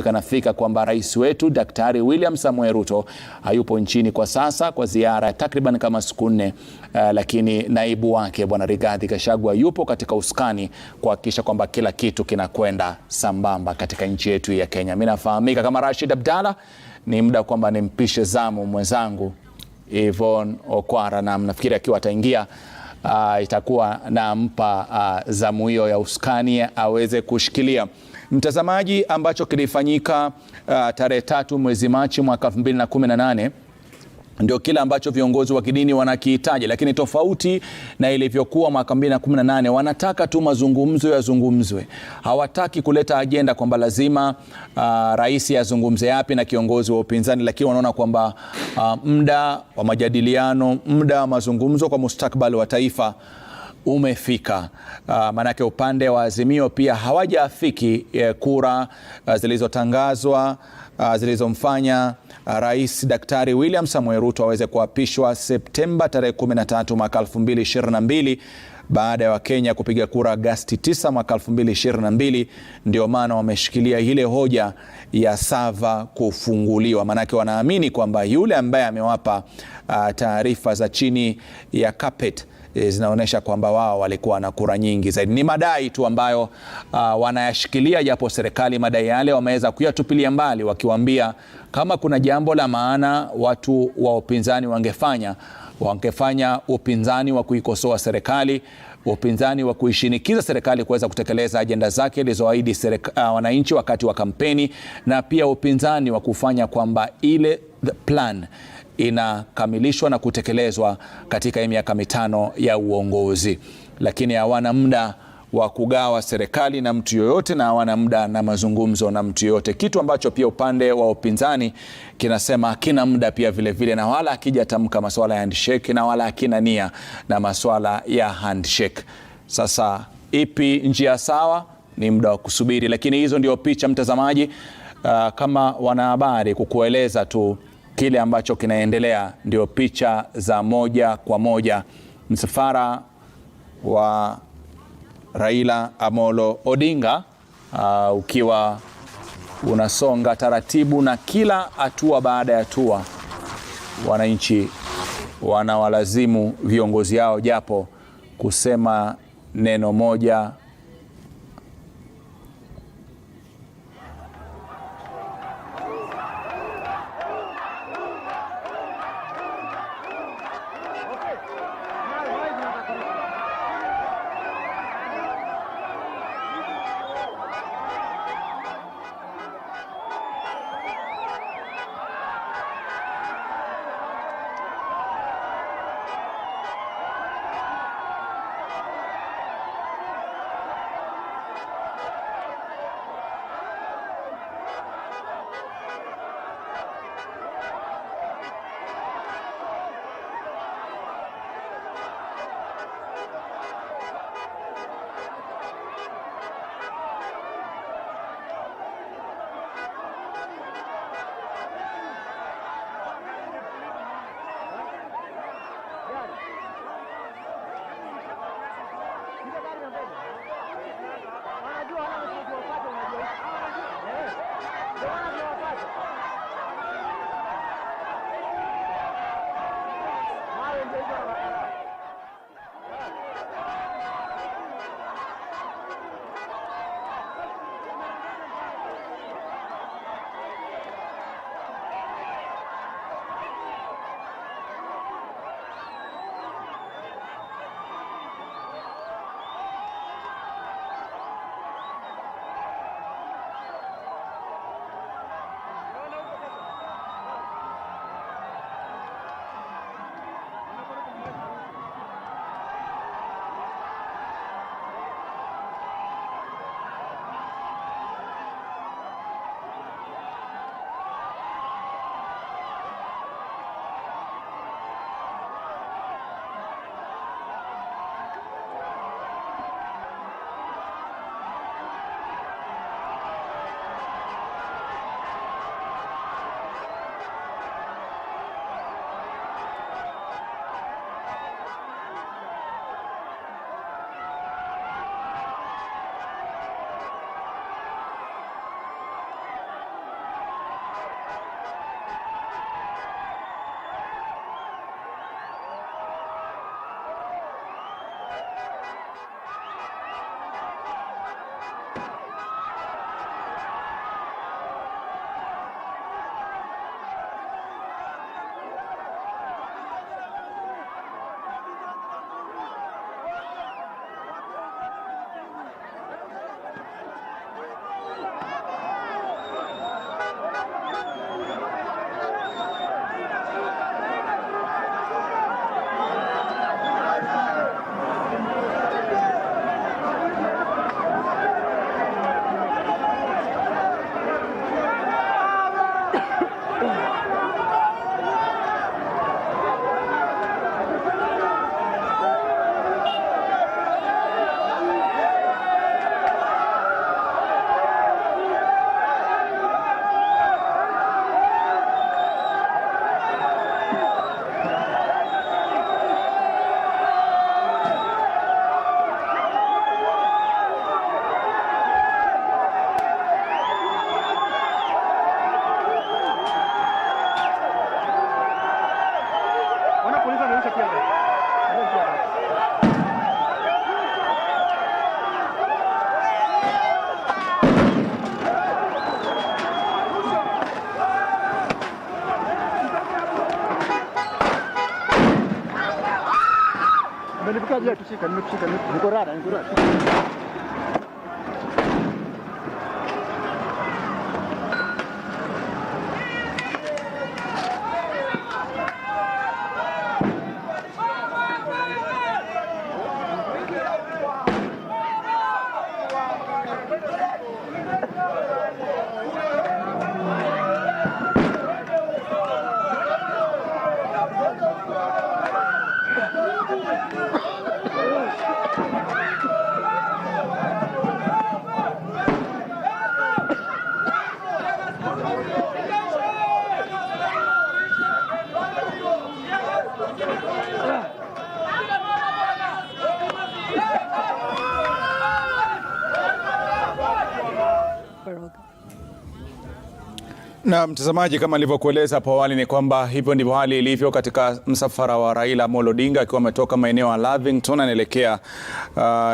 Kanafika kwamba rais wetu Daktari William Samoei Ruto hayupo nchini kwa sasa kwa ziara ya takriban kama siku 4, lakini naibu wake Bwana Rigathi Gachagua yupo katika uskani kuhakikisha kwamba kila kitu kinakwenda sambamba katika nchi yetu ya Kenya. Mimi nafahamika kama Rashid Abdalla, ni muda kwamba nimpishe zamu mwenzangu Yvonne Okwara, na nafikiri akiwa ataingia itakuwa nampa zamu hiyo ya uskani aweze kushikilia. Mtazamaji, ambacho kilifanyika tarehe 3 mwezi Machi mwaka 2018 ndio kile ambacho viongozi wa kidini wanakihitaji, lakini tofauti na ilivyokuwa mwaka 2018, wanataka tu mazungumzo yazungumzwe. Hawataki kuleta ajenda kwamba lazima rais azungumze yapi na kiongozi wa upinzani, lakini wanaona kwamba muda wa majadiliano, muda wa mazungumzo kwa mustakabali wa taifa umefika. Manake upande wa Azimio pia hawajaafiki kura zilizotangazwa zilizomfanya Rais Daktari William Samoei Ruto aweze kuapishwa Septemba tarehe 13 mwaka 2022 baada ya Wakenya kupiga kura Agosti 9 mwaka 2022. Ndio maana wameshikilia ile hoja ya Sava kufunguliwa, manake wanaamini kwamba yule ambaye amewapa taarifa za chini ya carpet zinaonyesha kwamba wao walikuwa na kura nyingi zaidi. Ni madai tu ambayo wanayashikilia, japo serikali madai yale wameweza kuyatupilia mbali, wakiwaambia kama kuna jambo la maana watu wa upinzani wangefanya upinzani wa kuikosoa serikali, upinzani wa kuishinikiza serikali kuweza kutekeleza ajenda zake ilizoahidi wananchi wakati wa kampeni, na pia upinzani wa kufanya kwamba ile plan inakamilishwa na kutekelezwa katika miaka 5 ya uongozi. Lakini hawana muda wa kugawa serikali na mtu yoyote, na hawana muda na mazungumzo na mtu yoyote, kitu ambacho pia upande wa upinzani kinasema hakina muda pia vile vile, na wala akija tamka masuala ya handshake, na wala hakina nia na masuala ya handshake. Sasa ipi njia sawa? Ni muda wa kusubiri, lakini hizo ndio picha mtazamaji, kama wanahabari kukueleza tu kile ambacho kinaendelea. Ndio picha za moja kwa moja, msafara wa Raila Amolo Odinga ukiwa unasonga taratibu, na kila hatua baada ya hatua wananchi wanawalazimu viongozi yao japo kusema neno moja Na mtazamaji, kama nilivyokueleza hapo awali ni kwamba hivyo ndivyo hali ilivyo katika msafara wa Raila Amolo Odinga akiwa ametoka maeneo ya Lavington anaelekea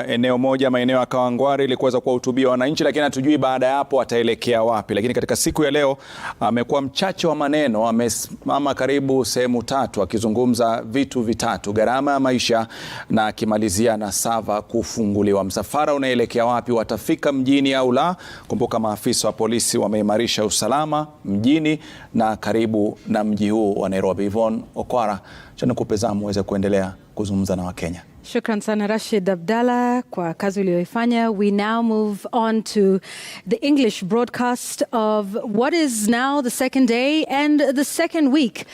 eneo moja maeneo ya Kawangware ili kuweza kuwahutubia wananchi, lakini hatujui baada ya hapo ataelekea wapi. Lakini katika siku ya leo amekuwa mchache wa maneno, amesimama karibu sehemu tatu akizungumza vitu vitatu: gharama ya maisha, na akimalizia na sava kufunguliwa. Msafara unaelekea wapi? Watafika mjini au la? Kumbuka maafisa wa polisi wameimarisha usalama mjini na karibu na mji huu wa Nairobi. Yvonne Okwara, cha nikupe zamu uweze kuendelea kuzungumza na Wakenya. Shukran sana Rashid Abdalla kwa kazi uliyoifanya. We now move on to the English broadcast of what is now the second day and the second week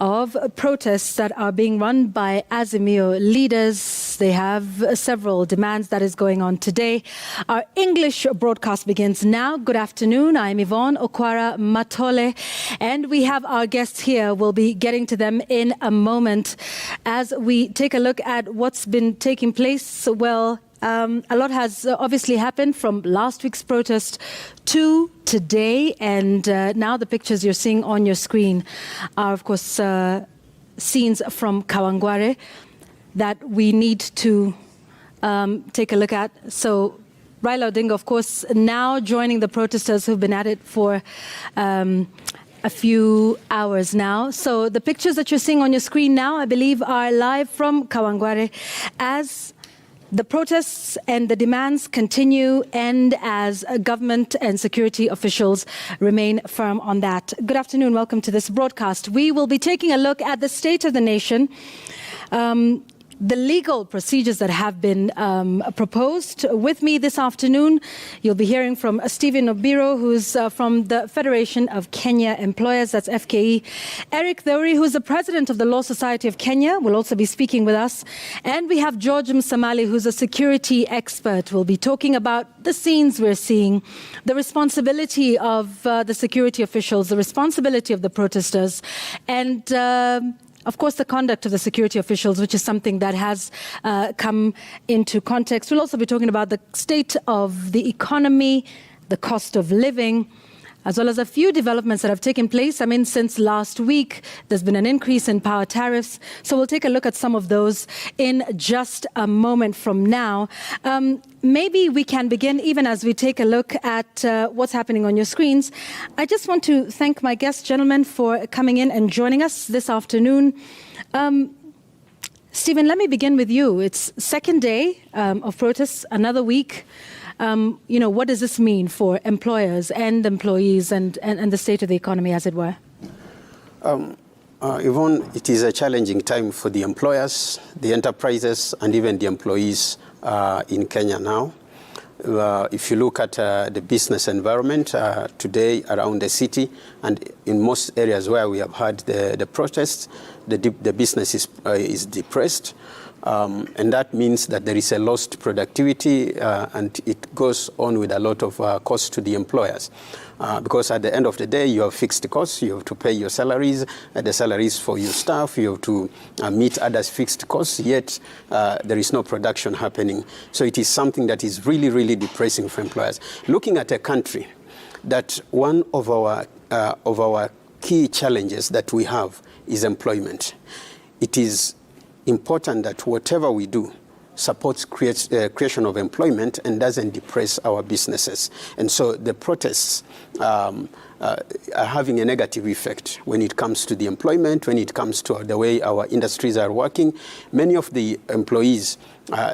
of protests that are being run by Azimio leaders. They have several demands that is going on today. Our English broadcast begins now. Good afternoon. I'm Yvonne Okwara Matole, and we have our guests here. We'll be getting to them in a moment as we take a look at what's been taking place. Well, a lot has obviously happened from last week's protest to today, and now the pictures you're seeing on your screen are, of course, scenes from Kawangware that we need to take a look at. So Raila Odinga, of course, now joining the protesters who've been at it for a few hours now. So the pictures that you're seeing on your screen now, I believe, are live from Kawangware as the protests and the demands continue, and as government and security officials remain firm on that. Good afternoon. Welcome to this broadcast. We will be taking a look at the state of the nation, the legal procedures that have been proposed. With me this afternoon, you'll be hearing from Stephen Obiro, who's from the Federation of Kenya Employers, that's FKE. Eric Theuri, who's the president of the Law Society of Kenya, will also be speaking with us. And we have George Msamali, who's a security expert. We'll be talking about the scenes we're seeing, the responsibility of the security officials, the responsibility of the protesters, and of course, the conduct of the security officials, which is something that has come into context. We'll also be talking about the state of the economy, the cost of living, as well as a few developments that have taken place. I mean, since last week, there's been an increase in power tariffs. So we'll take a look at some of those in just a moment from now. Maybe we can begin, even as we take a look at what's happening on your screens. I just want to thank my guests, gentlemen, for coming in and joining us this afternoon. Stephen, let me begin with you. It's second day of protests, another week. You know, what does this mean for employers and employees and the state of the economy, as it were? Yvonne, it is a challenging time for the employers, the enterprises, and even the employees in Kenya now. If you look at the business environment today around the city and in most areas where we have had the protests, the business is depressed. And that means that there is a lost productivity and it goes on with a lot of cost to the employers. Because at the end of the day, you have fixed costs, you have to pay your salaries, the salaries for your staff, you have to meet others' fixed costs, yet there is no production happening. So it is something that is really, really depressing for employers. Looking at a country that one of our key challenges that we have is employment. It is important that whatever we do supports creation of employment and doesn't depress our businesses. And so the protests are having a negative effect when it comes to the employment, when it comes to the way our industries are working. Many of the employees,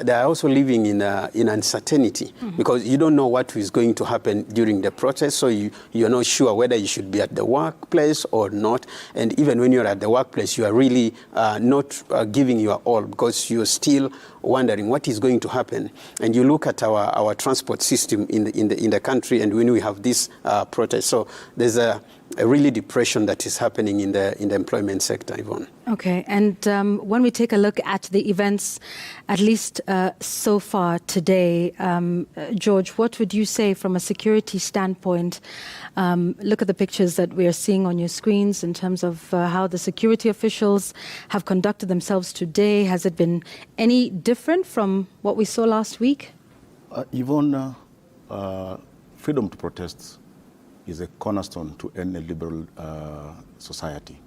they are also living in uncertainty because you don't know what is going to happen during the protest, so you're not sure whether you should be at the workplace or not. And even when you're at the workplace, you are really not giving your all because you're still wondering what is going to happen. And you look at our transport system in the country, and when we have this protest, so there's a really depression that is happening in the employment sector, Yvonne. Okay, and when we take a look at the events, at least so far today, George, what would you say from a security standpoint? Look at the pictures that we are seeing on your screens in terms of how the security officials have conducted themselves today. Has it been any different from what we saw last week? Yvonne, freedom to protest is a cornerstone to any liberal society.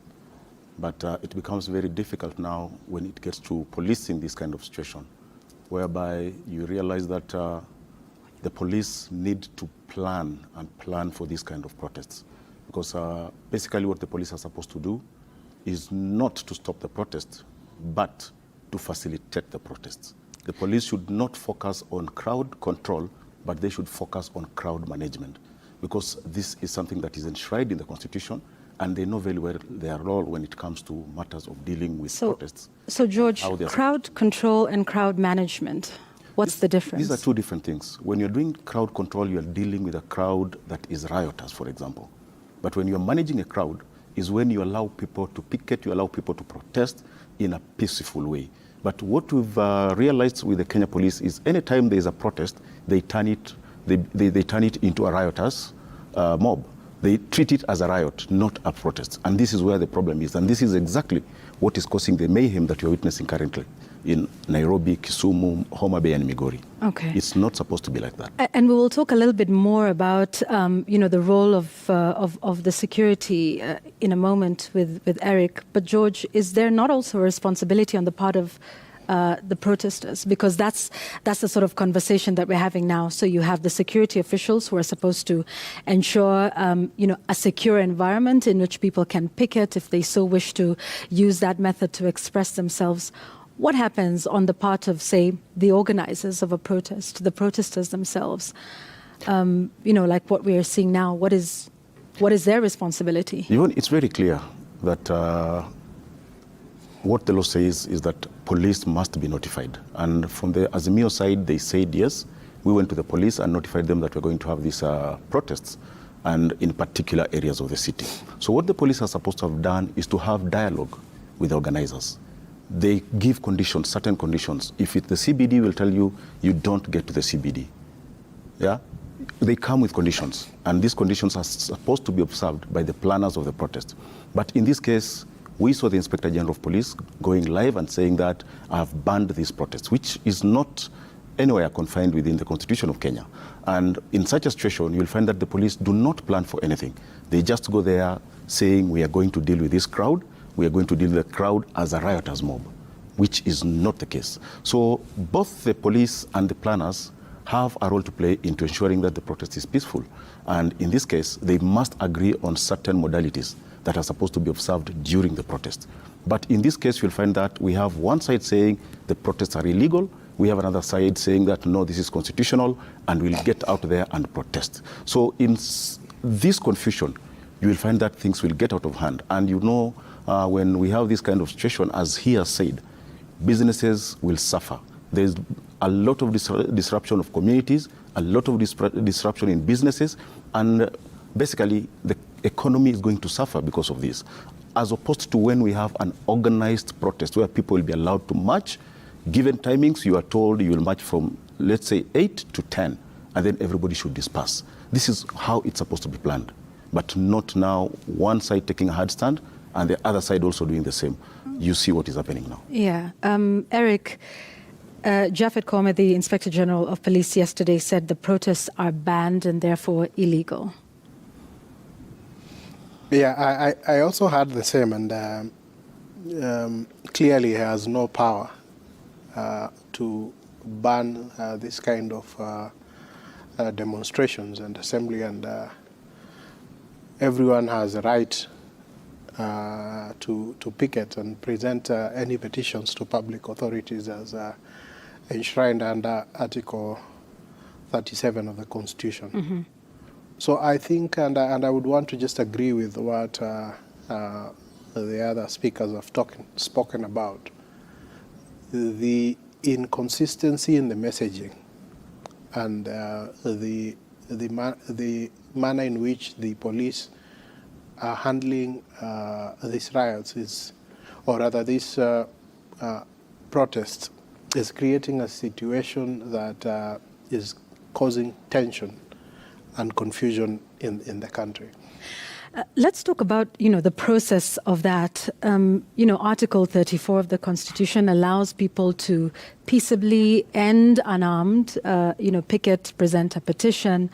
But it becomes very difficult now when it gets to policing this kind of situation, whereby you realize that the police need to plan for this kind of protests. Because basically what the police are supposed to do is not to stop the protest, but to facilitate the protests. The police should not focus on crowd control, but they should focus on crowd management. Because this is something that is enshrined in the Constitution, and they know very well their role when it comes to matters of dealing with protests. So, George, crowd control and crowd management, what's the difference? These are two different things. When you're doing crowd control, you're dealing with a crowd that is rioters, for example. But when you're managing a crowd, is when you allow people to picket, you allow people to protest in a peaceful way. But what we've realized with the Kenya police is anytime there is a protest, they turn it into a rioters mob. They treat it as a riot, not a protest. And this is where the problem is. And this is exactly what is causing the mayhem that you're witnessing currently in Nairobi, Kisumu, Homa Bay, and Migori. Okay. It's not supposed to be like that. And we will talk a little bit more about, the role of the security in a moment with Eric. But George, is there not also a responsibility on the part of the protesters, because that's the sort of conversation that we're having now? So you have the security officials who are supposed to ensure, a secure environment in which people can picket if they so wish to use that method to express themselves. What happens on the part of, say, the organizers of a protest, the protesters themselves? Like what we are seeing now. What is their responsibility? It's very clear that what the law says is that police must be notified. And from the Azimio side, they said yes. We went to the police and notified them that we're going to have these protests, and in particular areas of the city. So what the police are supposed to have done is to have dialogue with the organizers. They give conditions, certain conditions. If it's the CBD, will tell you, you don't get to the CBD. Yeah? They come with conditions, and these conditions are supposed to be observed by the planners of the protest. But in this case, we saw the Inspector General of Police going live and saying that I have banned these protests, which is not anywhere confined within the Constitution of Kenya. And in such a situation, you'll find that the police do not plan for anything. They just go there saying, we are going to deal with this crowd. We are going to deal with the crowd as a rioters mob, which is not the case. So both the police and the planners have a role to play into ensuring that the protest is peaceful. And in this case, they must agree on certain modalities that are supposed to be observed during the protest. But in this case, you'll find that we have one side saying the protests are illegal. We have another side saying that, no, this is constitutional, and we'll get out there and protest. So in this confusion, you will find that things will get out of hand. And when we have this kind of situation, as he has said, businesses will suffer. There's a lot of disruption of communities, a lot of disruption in businesses, and basically the economy is going to suffer because of this, as opposed to when we have an organized protest where people will be allowed to march. Given timings, you are told you will march from, let's say, 8 to 10, and then everybody should disperse. This is how it's supposed to be planned, but not now one side taking a hard stand and the other side also doing the same. You see what is happening now. Yeah. Eric, Japhet Koome, the Inspector General of Police, yesterday said the protests are banned and therefore illegal. Yeah, I also heard the same, and clearly he has no power to ban this kind of demonstrations and assembly. And everyone has a right to picket and present any petitions to public authorities as enshrined under Article 37 of the Constitution. Mm-hmm. So I think, and I would want to just agree with what the other speakers have spoken about, the inconsistency in the messaging and the manner in which the police are handling these riots is, or rather these protests, is creating a situation that is causing tension and confusion in the country. Let's talk about, the process of that. Article 34 of the Constitution allows people to peaceably and unarmed, picket, present a petition,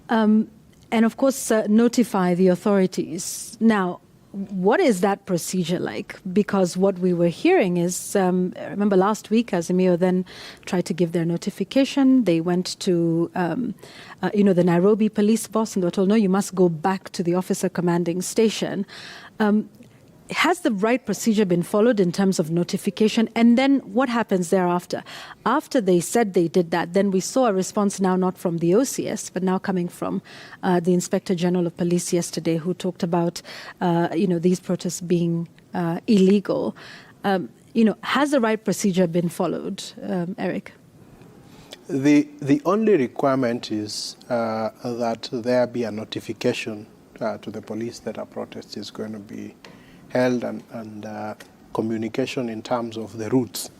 and of course notify the authorities. Now, what is that procedure like? Because what we were hearing is, remember last week, Azimio then tried to give their notification. They went to, the Nairobi police boss, and they were told, no, you must go back to the officer commanding station. Has the right procedure been followed in terms of notification? And then what happens thereafter? After they said they did that, then we saw a response now not from the OCS, but now coming from the Inspector General of Police yesterday, who talked about, these protests being illegal. Has the right procedure been followed, Eric? The only requirement is that there be a notification to the police that a protest is going to be held and communication in terms of the routes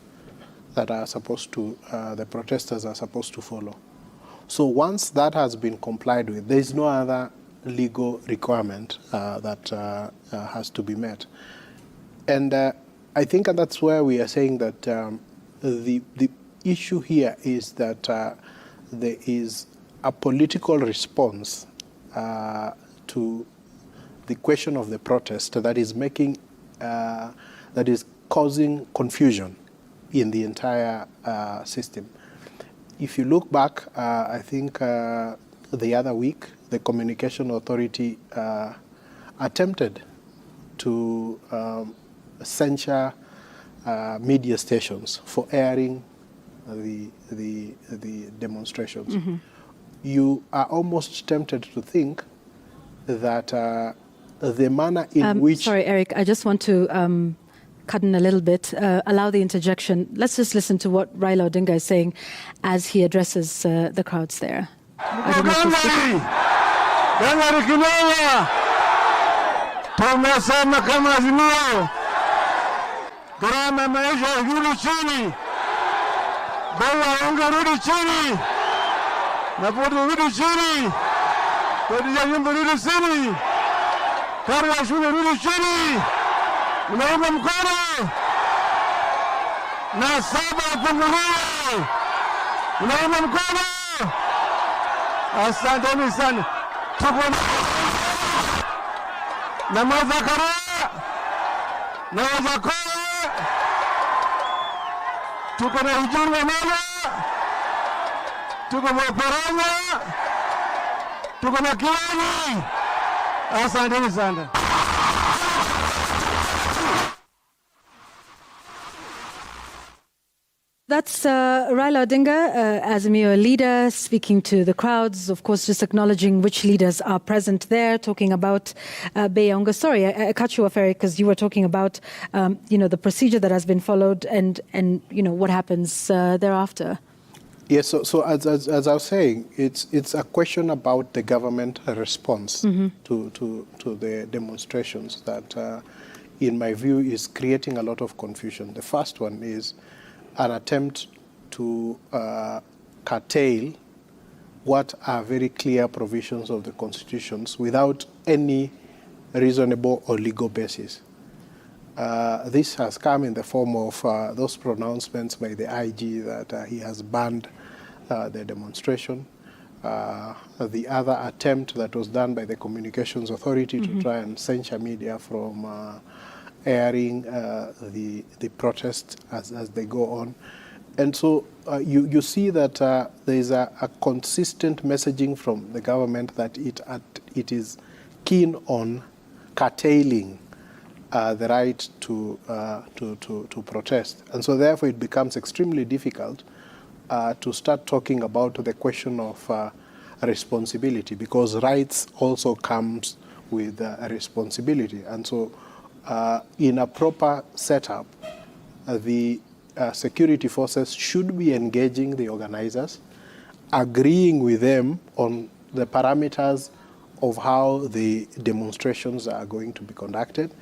that are supposed to, the protesters are supposed to follow. So once that has been complied with, there is no other legal requirement that has to be met. And I think that's where we are saying that the issue here is that there is a political response to the question of the protest that is making, that is causing confusion in the entire system. If you look back, I think the other week, the Communication Authority attempted to censure media stations for airing the demonstrations. Mm-hmm. You are almost tempted to think that the manner in which... Sorry, Eric, I just want to cut in a little bit, allow the interjection. Let's just listen to what Raila Odinga is saying as he addresses the crowds there. Tumesema kama Azimio, gharama maisha irudi chini, bei ya unga irudi chini, mafuta irudi chini, kodi ya nyumba irudi chini, karo ya shule irudi chini. Unaunga mkono na saba yafunguliwe. Unaunga mkono. Asanteni sana. Tuko na mazakara na wazakara, tuko na hujuma mama, tuko na paranya, tuko na kiani. Asanteni sana. That's Raila Odinga, Azimio leader, speaking to the crowds, of course, just acknowledging which leaders are present there, talking about Beyaunga. Sorry, I cut you off, Eric, because you were talking about, the procedure that has been followed and what happens thereafter. Yes, so as I was saying, it's a question about the government response to the demonstrations that, in my view, is creating a lot of confusion. The first one is an attempt to curtail what are very clear provisions of the constitutions without any reasonable or legal basis. This has come in the form of those pronouncements by the IG that he has banned the demonstration. The other attempt that was done by the Communications Authority to try and censure media from airing the protests as they go on. And so you see that there is a consistent messaging from the government that it is keen on curtailing the right to protest. And so therefore it becomes extremely difficult to start talking about the question of responsibility, because rights also comes with a responsibility. And so in a proper setup, the security forces should be engaging the organizers, agreeing with them on the parameters of how the demonstrations are going to be conducted,